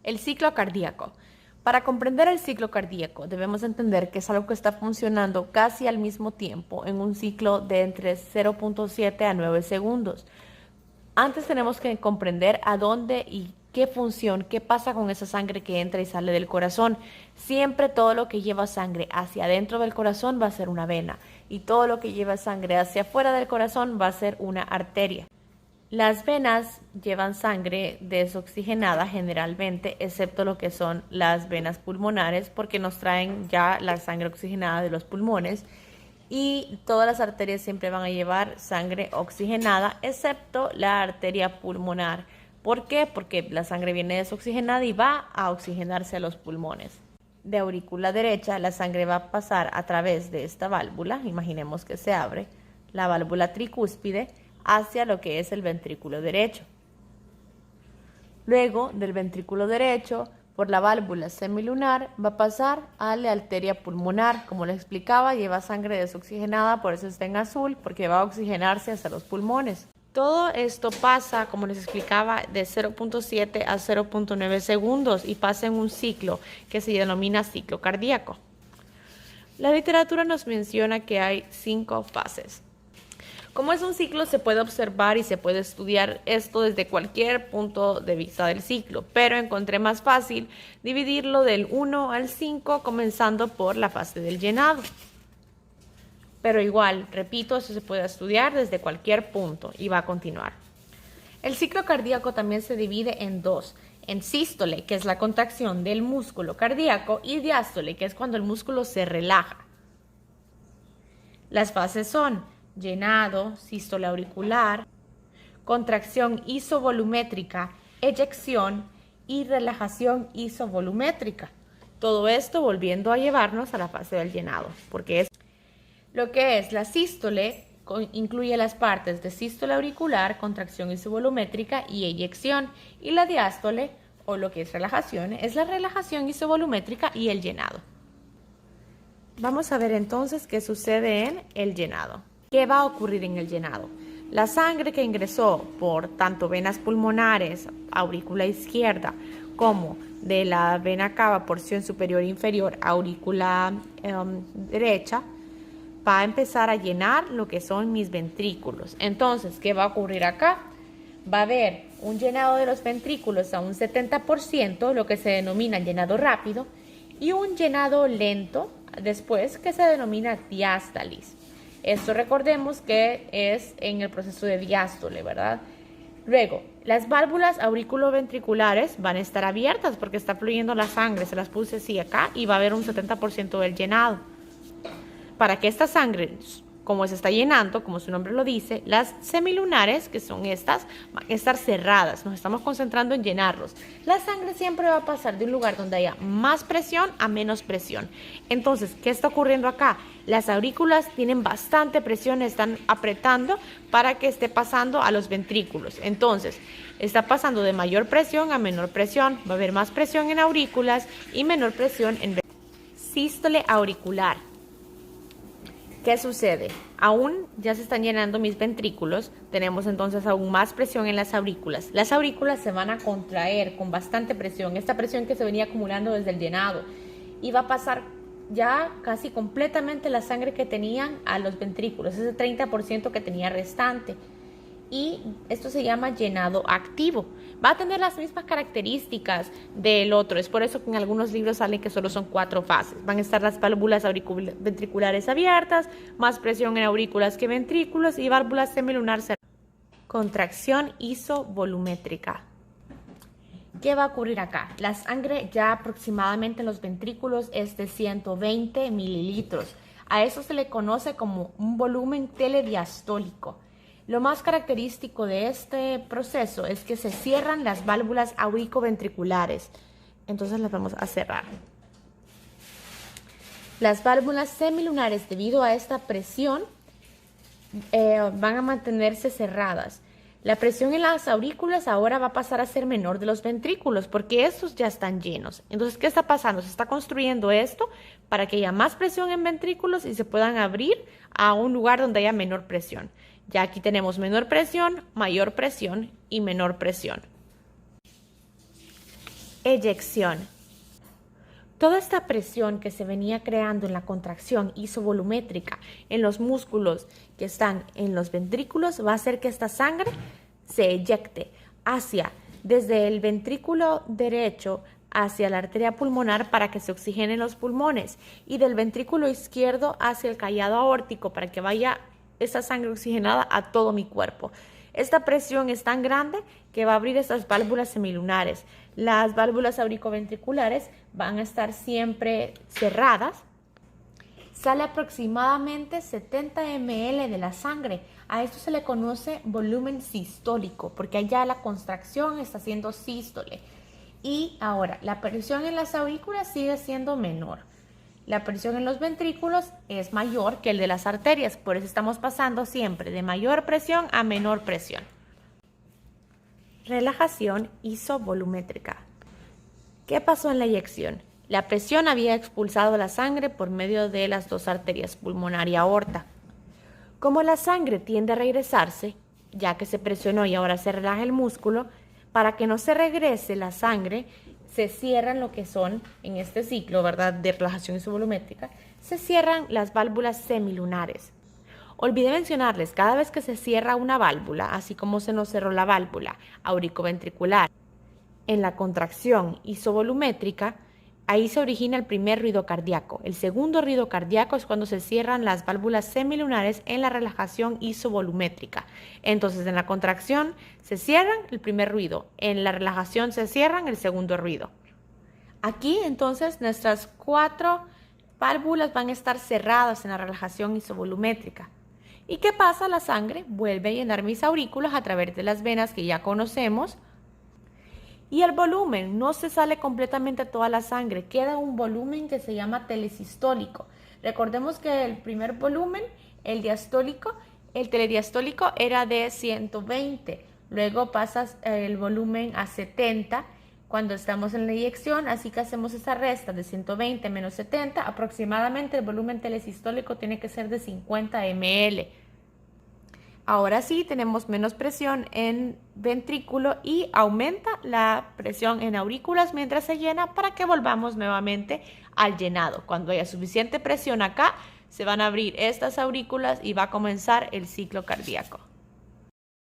El ciclo cardíaco. Para comprender el ciclo cardíaco, debemos entender que es algo que está funcionando casi al mismo tiempo en un ciclo de entre 0.7 a 9 segundos. Antes tenemos que comprender a dónde y qué función, qué pasa con esa sangre que entra y sale del corazón. Siempre todo lo que lleva sangre hacia adentro del corazón va a ser una vena y todo lo que lleva sangre hacia afuera del corazón va a ser una arteria. Las venas llevan sangre desoxigenada generalmente, excepto lo que son las venas pulmonares, porque nos traen ya la sangre oxigenada de los pulmones. Y todas las arterias siempre van a llevar sangre oxigenada, excepto la arteria pulmonar. ¿Por qué? Porque la sangre viene desoxigenada y va a oxigenarse a los pulmones. De aurícula derecha, la sangre va a pasar a través de esta válvula, imaginemos que se abre, la válvula tricúspide, hacia lo que es el ventrículo derecho. Luego del ventrículo derecho, por la válvula semilunar, va a pasar a la arteria pulmonar. Como les explicaba, lleva sangre desoxigenada, por eso está en azul, porque va a oxigenarse hacia los pulmones. Todo esto pasa, como les explicaba, de 0.7 a 0.9 segundos y pasa en un ciclo que se denomina ciclo cardíaco. La literatura nos menciona que hay 5 fases. Como es un ciclo, se puede observar y se puede estudiar esto desde cualquier punto de vista del ciclo, pero encontré más fácil dividirlo del 1 al 5, comenzando por la fase del llenado. Pero igual, repito, eso se puede estudiar desde cualquier punto y va a continuar. El ciclo cardíaco también se divide en 2, en sístole, que es la contracción del músculo cardíaco, y diástole, que es cuando el músculo se relaja. Las fases son llenado, sístole auricular, contracción isovolumétrica, eyección y relajación isovolumétrica. Todo esto volviendo a llevarnos a la fase del llenado, porque es lo que es la sístole, incluye las partes de sístole auricular, contracción isovolumétrica y eyección, y la diástole, o lo que es relajación, es la relajación isovolumétrica y el llenado. Vamos a ver entonces qué sucede en el llenado. ¿Qué va a ocurrir en el llenado? La sangre que ingresó por tanto venas pulmonares, aurícula izquierda, como de la vena cava, porción superior e inferior, aurícula derecha, va a empezar a llenar lo que son mis ventrículos. Entonces, ¿qué va a ocurrir acá? Va a haber un llenado de los ventrículos a un 70%, lo que se denomina llenado rápido, y un llenado lento después, que se denomina diástasis. Esto recordemos que es en el proceso de diástole, ¿verdad? Luego, las válvulas auriculoventriculares van a estar abiertas porque está fluyendo la sangre. Se las puse así acá y va a haber un 70% del llenado. Para que esta sangre, como se está llenando, como su nombre lo dice, las semilunares, que son estas, van a estar cerradas. Nos estamos concentrando en llenarlos. La sangre siempre va a pasar de un lugar donde haya más presión a menos presión. Entonces, ¿qué está ocurriendo acá? Las aurículas tienen bastante presión, están apretando para que esté pasando a los ventrículos. Entonces, está pasando de mayor presión a menor presión. Va a haber más presión en aurículas y menor presión en sístole auricular. ¿Qué sucede? Aún ya se están llenando mis ventrículos, tenemos entonces aún más presión en las aurículas. Las aurículas se van a contraer con bastante presión, esta presión que se venía acumulando desde el llenado, y va a pasar ya casi completamente la sangre que tenían a los ventrículos, ese 30% que tenía restante. Y esto se llama llenado activo. Va a tener las mismas características del otro. Es por eso que en algunos libros salen que solo son 4 fases. Van a estar las válvulas ventriculares abiertas, más presión en aurículas que ventrículos y válvulas semilunar cerradas. Contracción isovolumétrica. ¿Qué va a ocurrir acá? La sangre ya aproximadamente en los ventrículos es de 120 mililitros. A eso se le conoce como un volumen telediastólico. Lo más característico de este proceso es que se cierran las válvulas auricoventriculares. Entonces las vamos a cerrar. Las válvulas semilunares, debido a esta presión, van a mantenerse cerradas. La presión en las aurículas ahora va a pasar a ser menor de los ventrículos porque estos ya están llenos. Entonces, ¿qué está pasando? Se está construyendo esto para que haya más presión en ventrículos y se puedan abrir a un lugar donde haya menor presión. Ya aquí tenemos menor presión, mayor presión y menor presión. Eyección. Toda esta presión que se venía creando en la contracción isovolumétrica en los músculos que están en los ventrículos va a hacer que esta sangre se eyecte desde el ventrículo derecho hacia la arteria pulmonar para que se oxigenen los pulmones y del ventrículo izquierdo hacia el callado aórtico para que vaya esa sangre oxigenada a todo mi cuerpo. Esta presión es tan grande que va a abrir estas válvulas semilunares. Las válvulas auriculoventriculares van a estar siempre cerradas. Sale aproximadamente 70 ml de la sangre. A esto se le conoce volumen sistólico, porque allá la contracción está haciendo sístole. Y ahora, la presión en las aurículas sigue siendo menor. La presión en los ventrículos es mayor que el de las arterias, por eso estamos pasando siempre de mayor presión a menor presión. Relajación isovolumétrica. ¿Qué pasó en la eyección? La presión había expulsado la sangre por medio de las dos arterias, pulmonar y aorta. Como la sangre tiende a regresarse, ya que se presionó y ahora se relaja el músculo, para que no se regrese la sangre, se cierran lo que son, en este ciclo, ¿verdad?, de relajación isovolumétrica, se cierran las válvulas semilunares. Olvidé mencionarles, cada vez que se cierra una válvula, así como se nos cerró la válvula auriculoventricular, en la contracción isovolumétrica, ahí se origina el primer ruido cardíaco. El segundo ruido cardíaco es cuando se cierran las válvulas semilunares en la relajación isovolumétrica. Entonces, en la contracción se cierran el primer ruido, en la relajación se cierran el segundo ruido. Aquí, entonces, nuestras 4 válvulas van a estar cerradas en la relajación isovolumétrica. ¿Y qué pasa? La sangre vuelve a llenar mis aurículos a través de las venas que ya conocemos. Y el volumen, no se sale completamente toda la sangre, queda un volumen que se llama telesistólico. Recordemos que el primer volumen, el telediastólico era de 120, luego pasas el volumen a 70 cuando estamos en la eyección, así que hacemos esa resta de 120 menos 70, aproximadamente el volumen telesistólico tiene que ser de 50 ml. Ahora sí, tenemos menos presión en ventrículo y aumenta la presión en aurículas mientras se llena para que volvamos nuevamente al llenado. Cuando haya suficiente presión acá, se van a abrir estas aurículas y va a comenzar el ciclo cardíaco.